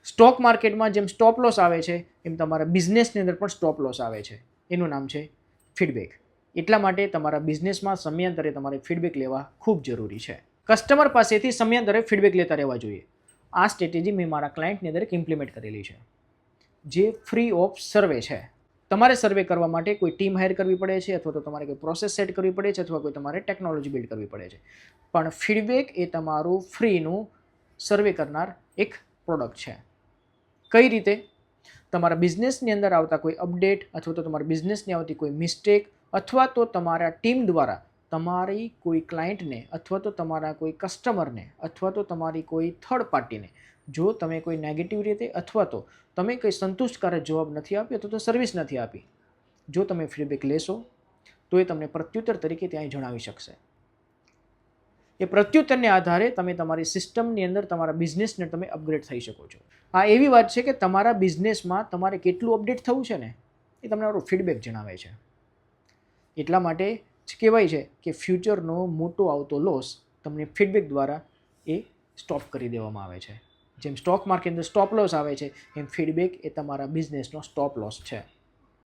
Stock માર્કેટમાં જેમ stop loss આવે છે એમ તમારા બિઝનેસની અંદર પણ સ્ટોપ લોસ આવે છે. એનું નામ છે ફીડબેક. એટલા માટે તમારા બિઝનેસમાં સમયાંતરે તમારે ફીડબેક લેવા ખૂબ જરૂરી છે. કસ્ટમર પાસેથી સમયાંતરે ફીડબેક લેતા રહેવા જોઈએ. આ સ્ટ્રેટેજી મેં મારા ક્લાયન્ટની અંદર ઇમ્પ્લિમેન્ટ કરેલી છે, જે ફ્રી ઓફ સર્વે છે. તમારે સર્વે કરવા માટે કોઈ ટીમ હાયર કરવી પડે છે, અથવા તો તમારે કોઈ પ્રોસેસ સેટ કરવી પડે છે, અથવા કોઈ તમારે ટેકનોલોજી બિલ્ડ કરવી પડે છે. પણ ફીડબેક એ તમારું ફ્રીનું સર્વે કરનાર એક પ્રોડક્ટ છે. કઈ રીતે? તમારા બિઝનેસની અંદર આવતા કોઈ અપડેટ, અથવા તો તમારા બિઝનેસની આવતી કોઈ મિસ્ટેક, અથવા તો તમારા ટીમ દ્વારા તમારી કોઈ ક્લાયન્ટને, અથવા તો તમારા કોઈ કસ્ટમરને, અથવા તો તમારી કોઈ થર્ડ પાર્ટીને જો તમે કોઈ નેગેટિવ રીતે, અથવા તો તમે કંઈ સંતુષ્ટકારક જવાબ નથી આપ્યો, અથવા તો સર્વિસ નથી આપી, જો તમે ફીડબેક લેશો તો એ તમને પ્રત્યુત્તર તરીકે ત્યાં જણાવી શકશે. એ પ્રત્યુત્તરને આધારે તમે તમારી સિસ્ટમની અંદર તમારા બિઝનેસને તમે અપગ્રેડ થઈ શકો છો. આ એવી વાત છે કે તમારા બિઝનેસમાં તમારે કેટલું અપડેટ થવું છે ને એ તમને મારું ફીડબેક જણાવે છે. એટલા માટે જ કહેવાય છે કે ફ્યુચરનો મોટો આવતો લોસ તમને ફીડબેક દ્વારા એ સ્ટોપ કરી દેવામાં આવે છે. જેમ સ્ટોક માર્કેટનો સ્ટોપ લોસ આવે છે, એમ ફીડબેક એ તમારા બિઝનેસનો સ્ટોપ લોસ છે.